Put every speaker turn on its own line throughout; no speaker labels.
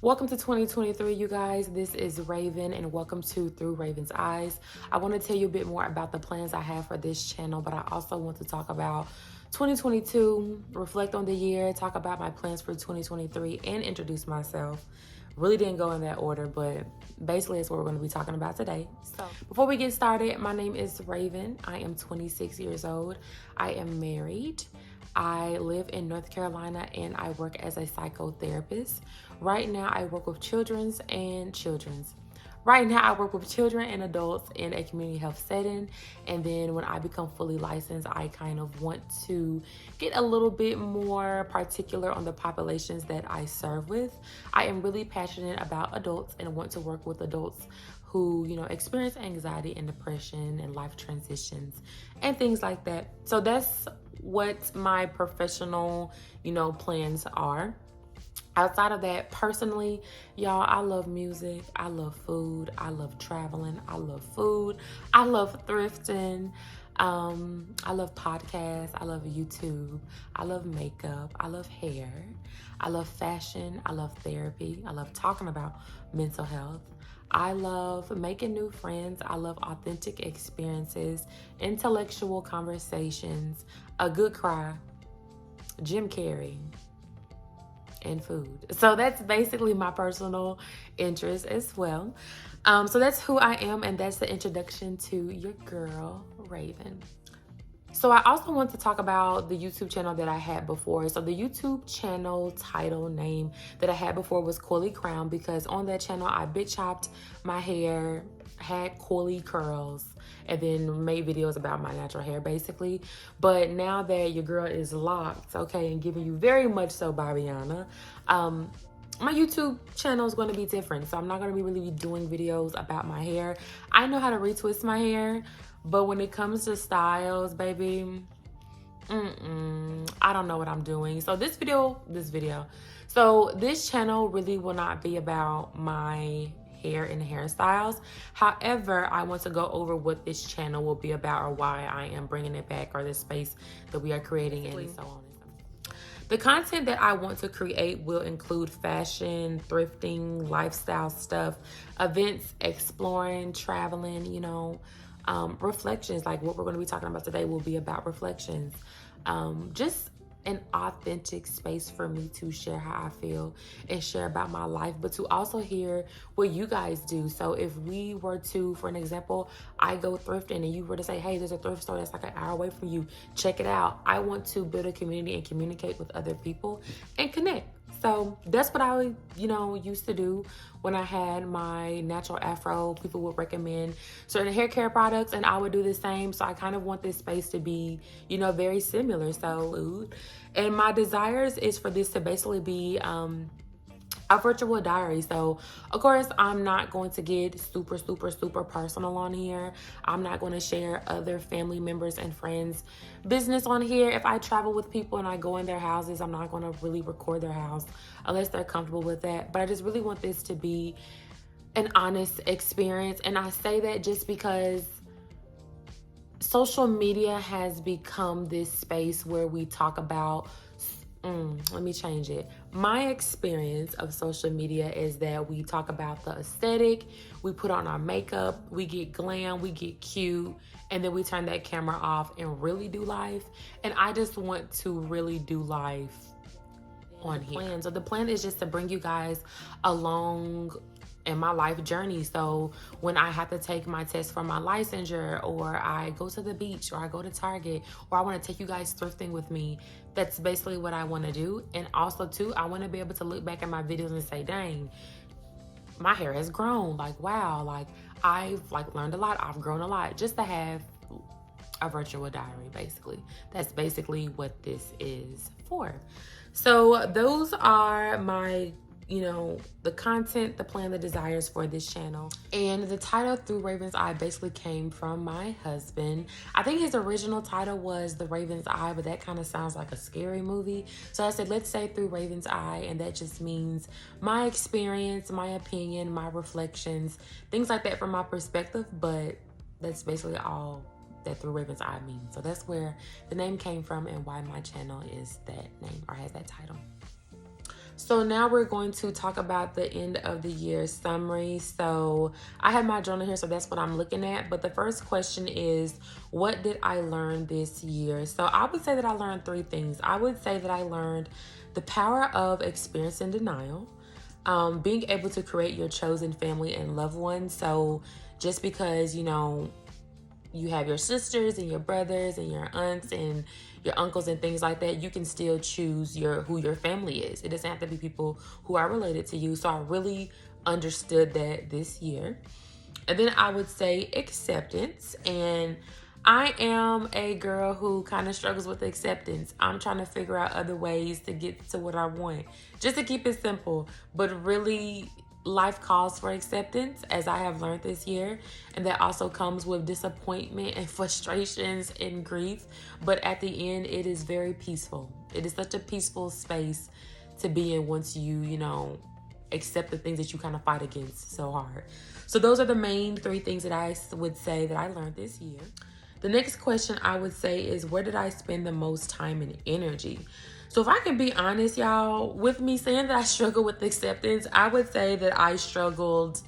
Welcome to 2023, you guys. This is Raven, and welcome to Through Raven's Eyes. I want to tell you a bit more about the plans I have for this channel, but I also want to talk about 2022, reflect on the year, talk about my plans for 2023, and introduce myself. Really didn't go in that order, but basically it's what we're going to be talking about today. So before we get started, my name is Raven. I am 26 years old. I am married. I live in North Carolina and I work as a psychotherapist. Right now I work with children and adults in a community health setting. And then when I become fully licensed, I kind of want to get a little bit more particular on the populations that I serve with. I am really passionate about adults and want to work with adults who, experience anxiety and depression and life transitions and things like that. So that's what my professional, plans are. Outside of that, personally, y'all, I love music, I love food, I love traveling, I love food, I love thrifting, I love podcasts, I love YouTube, I love makeup, I love hair, I love fashion, I love therapy, I love talking about mental health. I love making new friends. I love authentic experiences, intellectual conversations, a good cry, Jim Carrey, and food. So that's basically my personal interest as well. So that's who I am, and that's the introduction to your girl, Raven. So I also want to talk about the YouTube channel that I had before. So the YouTube channel title name that I had before was Coily Crown, because on that channel I bit chopped my hair, had coily curls, and then made videos about my natural hair basically. But now that your girl is locked, okay, and giving you very much so Barbiana, my YouTube channel is going to be different. So I'm not going to be really doing videos about my hair. I know how to retwist my hair, but when it comes to styles, baby, I don't know what I'm doing. So this channel really will not be about my hair and hairstyles. However, I want to go over what this channel will be about, or why I am bringing it back, or the space that we are creating, and so on. The content that I want to create will include fashion, thrifting, lifestyle stuff, events, exploring, traveling, reflections. Like what we're going to be talking about today will be about reflections. Just an authentic space for me to share how I feel and share about my life, but to also hear what you guys do. So if we were to, for an example, I go thrifting and you were to say, hey, there's a thrift store that's like an hour away from you, check it out. I want to build a community and communicate with other people and connect. So that's what I, used to do when I had my natural afro. People would recommend certain hair care products and I would do the same. So I kind of want this space to be, very similar. So, and my desires is for this to basically be, a virtual diary. So of course I'm not going to get super personal on here. I'm not going to share other family members and friends business on here. If I travel with people and I go in their houses, I'm not going to really record their house unless they're comfortable with that. But I just really want this to be an honest experience, and I say that just because social media has become this space where we talk about let me change it. My experience of social media is that we talk about the aesthetic, we put on our makeup, we get glam, we get cute, and then we turn that camera off and really do life. And I just want to really do life on here. So the plan is just to bring you guys along in my life journey. So when I have to take my test for my licensure, or I go to the beach, or I go to Target, or I want to take you guys thrifting with me, that's basically what I want to do. And also too, I want to be able to look back at my videos and say, dang, my hair has grown. Like, wow, like I've learned a lot. I've grown a lot, just to have a virtual diary, basically. That's basically what this is for. So those are my the content, the plan, the desires for this channel. And the title Through Raven's Eye basically came from my husband. I think his original title was The Raven's Eye, but that kind of sounds like a scary movie. So I said, let's say Through Raven's Eye, and that just means my experience, my opinion, my reflections, things like that from my perspective, but that's basically all that Through Raven's Eye means. So that's where the name came from and why my channel is that name, or has that title. So now we're going to talk about the end of the year summary. So I have my journal here, so that's what I'm looking at. But the first question is, what did I learn this year? So I would say that I learned 3 things. I would say that I learned the power of experiencing denial, being able to create your chosen family and loved ones. So just because, you know, you have your sisters and your brothers and your aunts and your uncles and things like that, you can still choose who your family is. It doesn't have to be people who are related to you. So I really understood that this year. And then I would say acceptance. And I am a girl who kind of struggles with acceptance. I'm trying to figure out other ways to get to what I want, just to keep it simple. But really, life calls for acceptance, as I have learned this year, and that also comes with disappointment and frustrations and grief. But at the end, it is very peaceful. It is such a peaceful space to be in once you know, accept the things that you kind of fight against so hard. So those are the main 3 things that I would say that I learned this year. The next question I would say is, where did I spend the most time and energy? So if I can be honest, y'all, with me saying that I struggle with acceptance, I would say that I struggled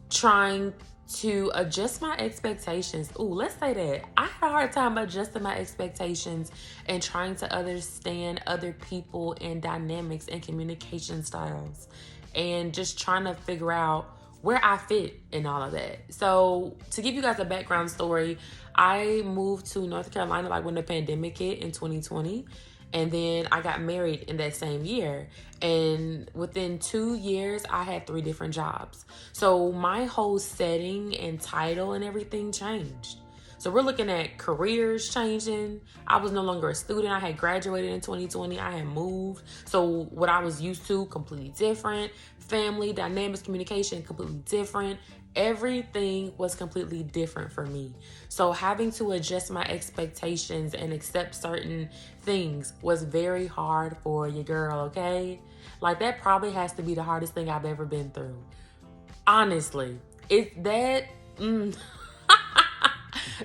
trying to adjust my expectations. Ooh, let's say that. I had a hard time adjusting my expectations and trying to understand other people and dynamics and communication styles, and just trying to figure out where I fit in all of that. So to give you guys a background story, I moved to North Carolina like when the pandemic hit in 2020. And then I got married in that same year. And within 2 years, I had 3 different jobs. So my whole setting and title and everything changed. So we're looking at careers changing. I was no longer a student. I had graduated in 2020. I had moved. So what I was used to, completely different. Family, dynamics, communication, completely different. Everything was completely different for me. So having to adjust my expectations and accept certain things was very hard for your girl, okay? Like, that probably has to be the hardest thing I've ever been through. Honestly, that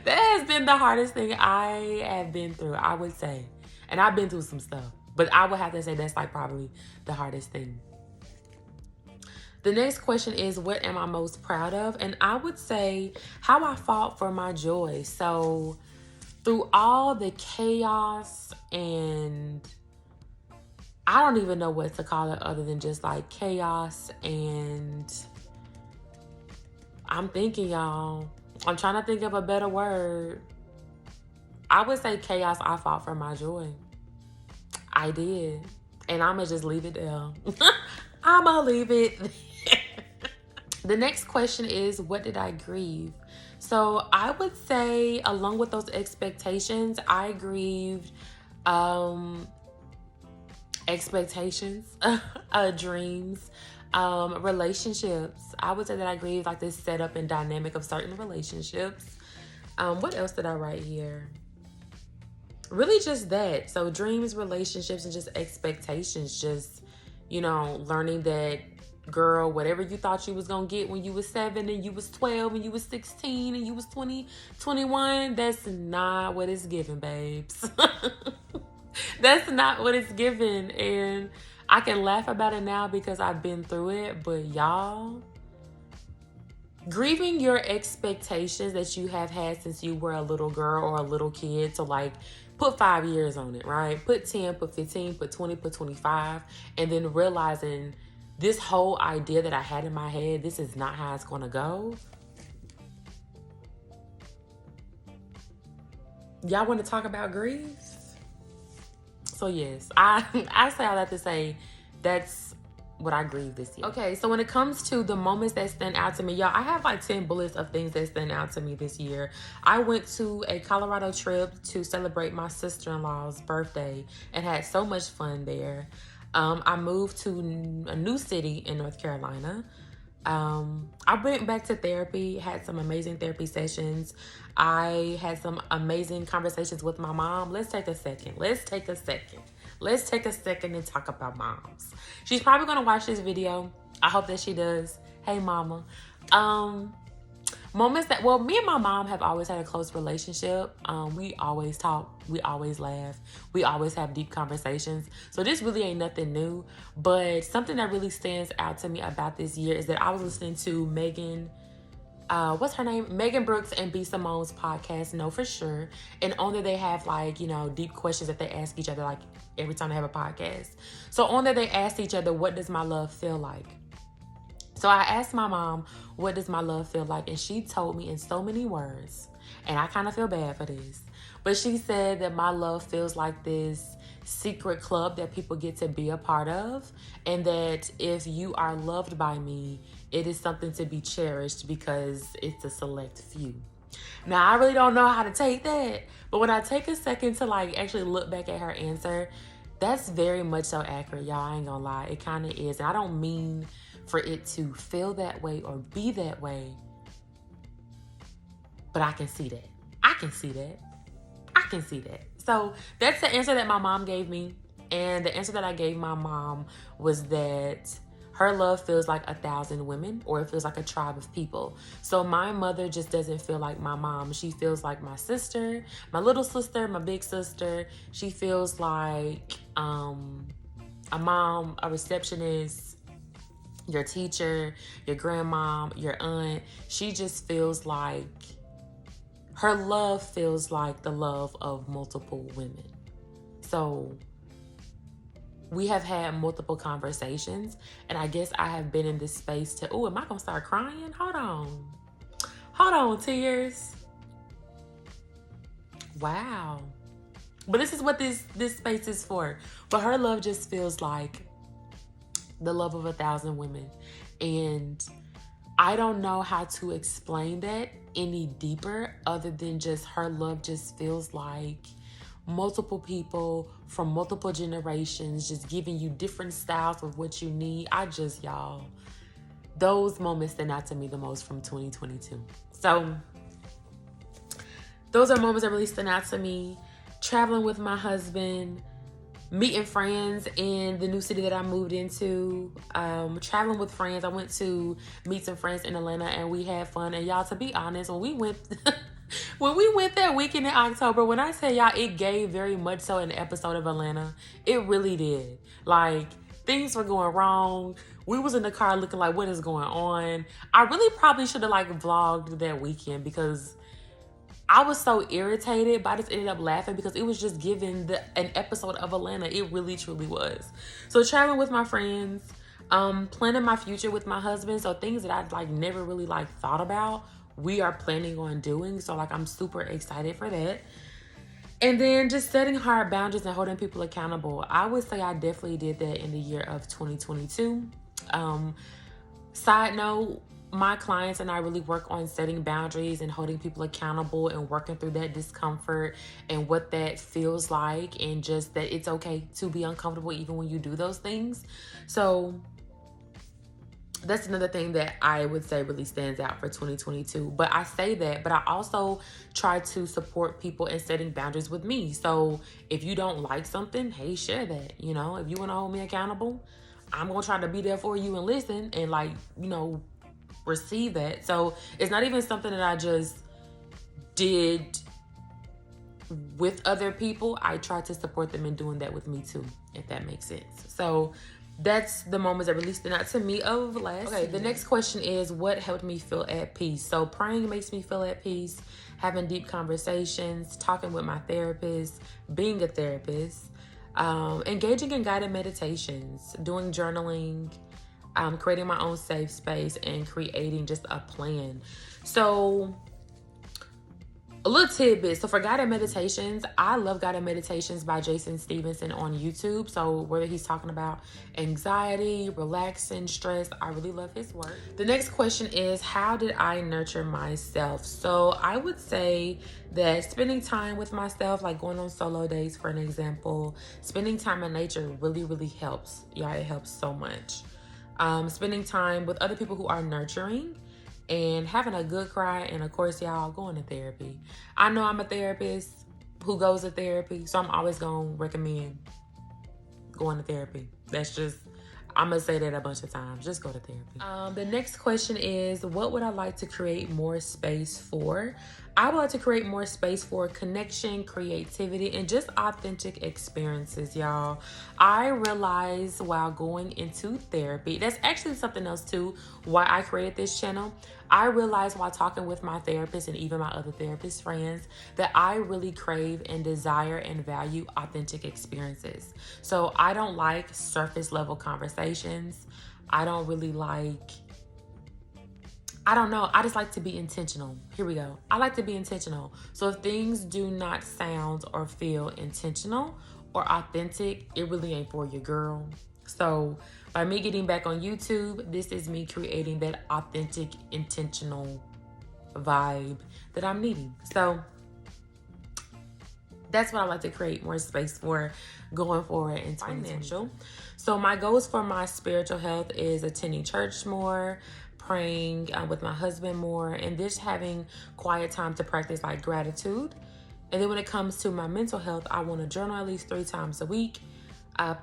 has been the hardest thing I have been through, I would say. And I've been through some stuff, but I would have to say that's like probably the hardest thing. The next question is, what am I most proud of? And I would say how I fought for my joy. So through all the chaos, and I don't even know what to call it other than just like chaos, and I'm thinking, y'all, I'm trying to think of a better word. I would say chaos, I fought for my joy. I did. And I'm going to just leave it there. I'm going to leave it. The next question is, what did I grieve? So I would say, along with those expectations, I grieved expectations, dreams, relationships. I would say that I grieved like this setup and dynamic of certain relationships. What else did I write here? Really just that. So dreams, relationships, and just expectations. Just, you know, learning that, girl, whatever you thought you was gonna get when you was 7 and you was 12 and you was 16 and you was 20, 21, that's not what it's giving, babes. That's not what it's giving. And I can laugh about it now because I've been through it, but y'all, grieving your expectations that you have had since you were a little girl or a little kid, so like put 5 years on it, right? Put 10, put 15, put 20, put 25, and then realizing this whole idea that I had in my head, this is not how it's gonna go. Y'all want to talk about grief? So yes, I say all that to say that's what I grieve this year. Okay, so when it comes to the moments that stand out to me, y'all, I have like 10 bullets of things that stand out to me this year. I went to a Colorado trip to celebrate my sister-in-law's birthday and had so much fun there. I moved to a new city in North Carolina. I went back to therapy, had some amazing therapy sessions. I had some amazing conversations with my mom. Let's take a second and talk about moms. She's probably gonna watch this video. I hope that she does. Hey, mama. moments that, well, me and my mom have always had a close relationship. We always talk, we always laugh, we always have deep conversations. So this really ain't nothing new. But something that really stands out to me about this year is that I was listening to what's her name? Megan Brooks and B. Simone's podcast, Know For Sure. And on there they have like, deep questions that they ask each other like every time they have a podcast. So on there they asked each other, what does my love feel like? So I asked my mom, what does my love feel like? And she told me in so many words, and I kind of feel bad for this, but she said that my love feels like this secret club that people get to be a part of, and that if you are loved by me, it is something to be cherished because it's a select few. Now, I really don't know how to take that, but when I take a second to like actually look back at her answer, that's very much so accurate, y'all. I ain't gonna lie. It kind of is. And I don't mean for it to feel that way or be that way, but I can see that. I can see that. I can see that. So that's the answer that my mom gave me. And the answer that I gave my mom was that her love feels like 1,000 women, or it feels like a tribe of people. So my mother just doesn't feel like my mom. She feels like my sister, my little sister, my big sister. She feels like a mom, a receptionist, your teacher, your grandma, your aunt. She just feels like her love feels like the love of multiple women. So we have had multiple conversations, and I guess I have been in this space to, am I gonna start crying? Hold on, tears. Wow. But this is what this space is for. But her love just feels like the love of 1,000 women. And I don't know how to explain that any deeper other than just her love just feels like multiple people from multiple generations just giving you different styles of what you need. Y'all, those moments stand out to me the most from 2022. So those are moments that really stand out to me. Traveling with my husband, meeting friends in the new city that I moved into, traveling with friends. I went to meet some friends in Atlanta and we had fun. And y'all, to be honest, when we went that weekend in October, when I tell y'all, it gave very much so an episode of Atlanta. It really did. Like, things were going wrong. We was in the car looking like, what is going on? I really probably should have like vlogged that weekend because I was so irritated, but I just ended up laughing because it was just giving an episode of Atlanta. It really, truly was. So traveling with my friends, planning my future with my husband. So things that I'd like never really like thought about, we are planning on doing. So like I'm super excited for that. And then just setting hard boundaries and holding people accountable. I would say I definitely did that in the year of 2022. Side note, my clients and I really work on setting boundaries and holding people accountable and working through that discomfort and what that feels like, and just that it's okay to be uncomfortable even when you do those things. So that's another thing that I would say really stands out for 2022. But I say that, but I also try to support people in setting boundaries with me. So if you don't like something, hey, share that. If you want to hold me accountable, I'm going to try to be there for you and listen and receive that. So it's not even something that I just did with other people. I try to support them in doing that with me too, if that makes sense. So that's the moments that really stood out to me of last year. The next question is, what helped me feel at peace? So praying makes me feel at peace, having deep conversations, talking with my therapist, being a therapist, engaging in guided meditations, doing journaling, creating my own safe space, and creating just a plan. So a little tidbit. So for guided meditations, I love guided meditations by Jason Stevenson on YouTube. So whether he's talking about anxiety, relaxing, stress, I really love his work. The next question is, how did I nurture myself? So I would say that spending time with myself, like going on solo dates, for an example, spending time in nature really, really helps. Yeah, it helps so much. Spending time with other people who are nurturing, and having a good cry, and of course, y'all, going to therapy. I know I'm a therapist who goes to therapy, so I'm always going to recommend going to therapy. I'm going to say that a bunch of times. Just go to therapy. The next question is, what would I like to create more space for? I would like to create more space for connection, creativity, and just authentic experiences, y'all. I realized while going into therapy, that's actually something else too, why I created this channel. I realized while talking with my therapist and even my other therapist friends that I really crave and desire and value authentic experiences. So I don't like surface level conversations. I don't really like, I don't know. I just like to be intentional. Here we go. I like to be intentional. So if things do not sound or feel intentional or authentic, it really ain't for you, girl. So by me getting back on YouTube, this is me creating that authentic, intentional vibe that I'm needing. So that's what I like to create more space for going forward in financial. So my goals for my spiritual health is attending church more, praying with my husband more, and just having quiet time to practice like gratitude. And then when it comes to my mental health, I want to journal at least 3 times a week,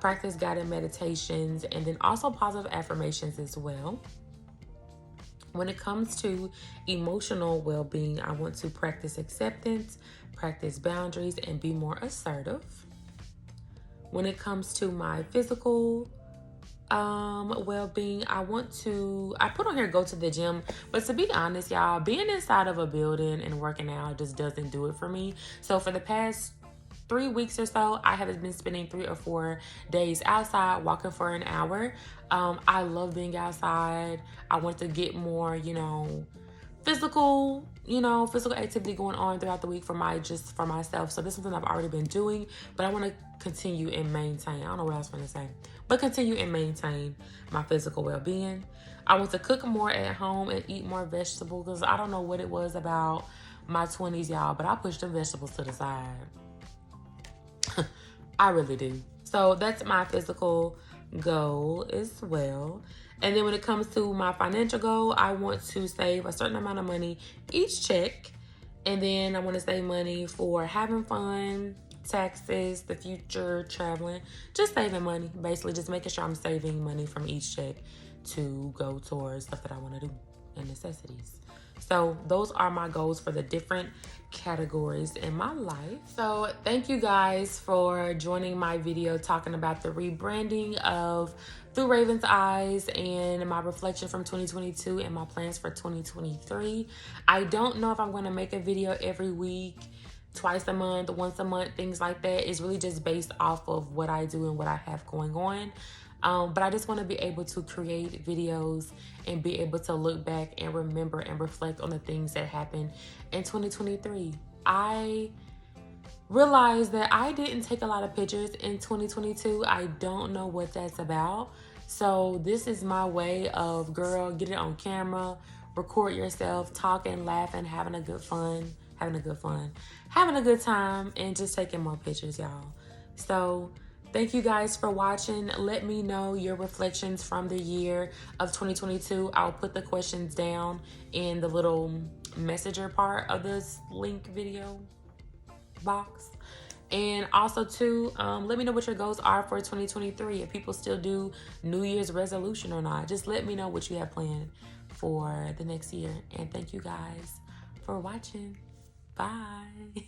practice guided meditations, and then also positive affirmations as well. When it comes to emotional well-being, I want to practice acceptance, practice boundaries, and be more assertive. When it comes to my physical well-being, I put on here go to the gym, but to be honest, y'all, being inside of a building and working out just doesn't do it for me. So for the past 3 weeks or so, I have been spending 3 or 4 days outside walking for an hour. I love being outside. I want to get more, physical activity going on throughout the week for myself. So this is something I've already been doing, but I want to continue and maintain. I don't know what I was going to say, but continue and maintain my physical well-being. I want to cook more at home and eat more vegetables, because I don't know what it was about my 20s, y'all, but I pushed the vegetables to the side. I really do. So that's my physical goal as well. And then when it comes to my financial goal, I want to save a certain amount of money each check. And then I want to save money for having fun, taxes, the future, traveling, just saving money. Basically, just making sure I'm saving money from each check to go towards stuff that I want to do and necessities. So those are my goals for the different categories in my life. So thank you guys for joining my video talking about the rebranding of Through Raven's Eyes and my reflection from 2022 and my plans for 2023. I don't know if I'm going to make a video every week, twice a month, once a month, things like that. It's really just based off of what I do and what I have going on. But I just want to be able to create videos and be able to look back and remember and reflect on the things that happened in 2023. I realized that I didn't take a lot of pictures in 2022. I don't know what that's about. So this is my way of, girl, get it on camera, record yourself, talking, laughing, having a good time, and just taking more pictures, y'all. So thank you guys for watching. Let me know your reflections from the year of 2022. I'll put the questions down in the little messenger part of this link video box. And also too, let me know what your goals are for 2023. If people still do New Year's resolution or not. Just let me know what you have planned for the next year. And thank you guys for watching. Bye.